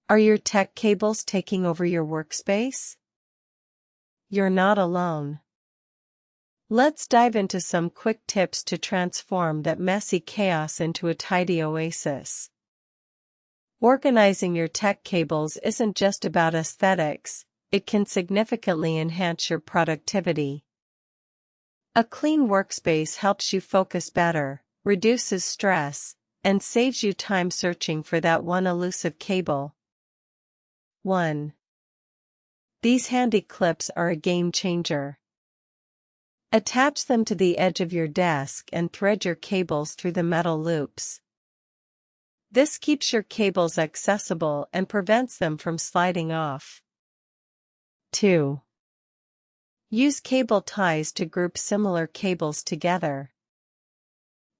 Are your tech cables taking over your workspace? You're not alone. Let's dive into some quick tips to transform that messy chaos into a tidy oasis. Organizing your tech cables isn't just about aesthetics, it can significantly enhance your productivity. A clean workspace helps you focus better, reduces stress, and saves you time searching for that one elusive cable. 1. These handy clips are a game changer. Attach them to the edge of your desk and thread your cables through the metal loops. This keeps your cables accessible and prevents them from sliding off. 2. Use cable ties to group similar cables together.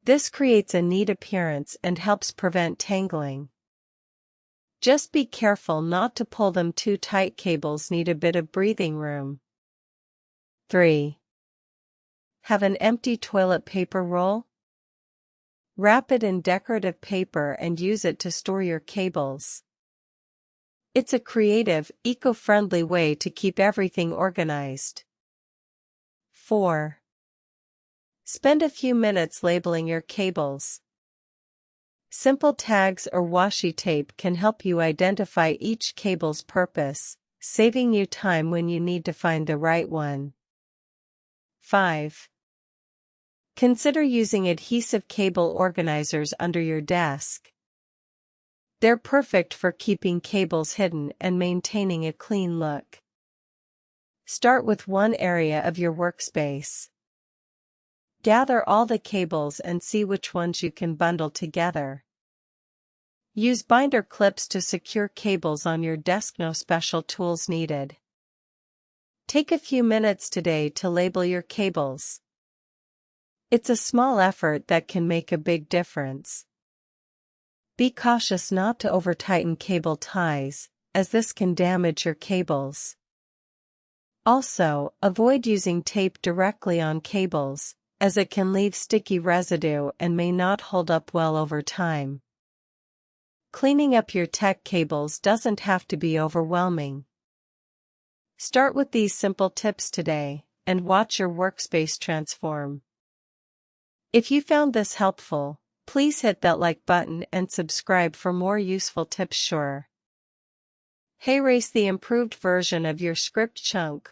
This creates a neat appearance and helps prevent tangling. Just be careful not to pull them too tight. Cables need a bit of breathing room. 3. Have an empty toilet paper roll? Wrap it in decorative paper and use it to store your cables. It's a creative, eco-friendly way to keep everything organized. 4. Spend a few minutes labeling your cables. Simple tags or washi tape can help you identify each cable's purpose, saving you time when you need to find the right one. 5. Consider using adhesive cable organizers under your desk. They're perfect for keeping cables hidden and maintaining a clean look. Start with one area of your workspace. Gather all the cables and see which ones you can bundle together. Use binder clips to secure cables on your desk. No special tools needed. Take a few minutes today to label your cables. It's a small effort that can make a big difference. Be cautious not to over-tighten cable ties, as this can damage your cables. Also, avoid using tape directly on cables, as it can leave sticky residue and may not hold up well over time. Cleaning up your tech cables doesn't have to be overwhelming. Start with these simple tips today, and watch your workspace transform. If you found this helpful, please hit that like button and subscribe for more useful tips. Hey, race the improved version of your script chunk.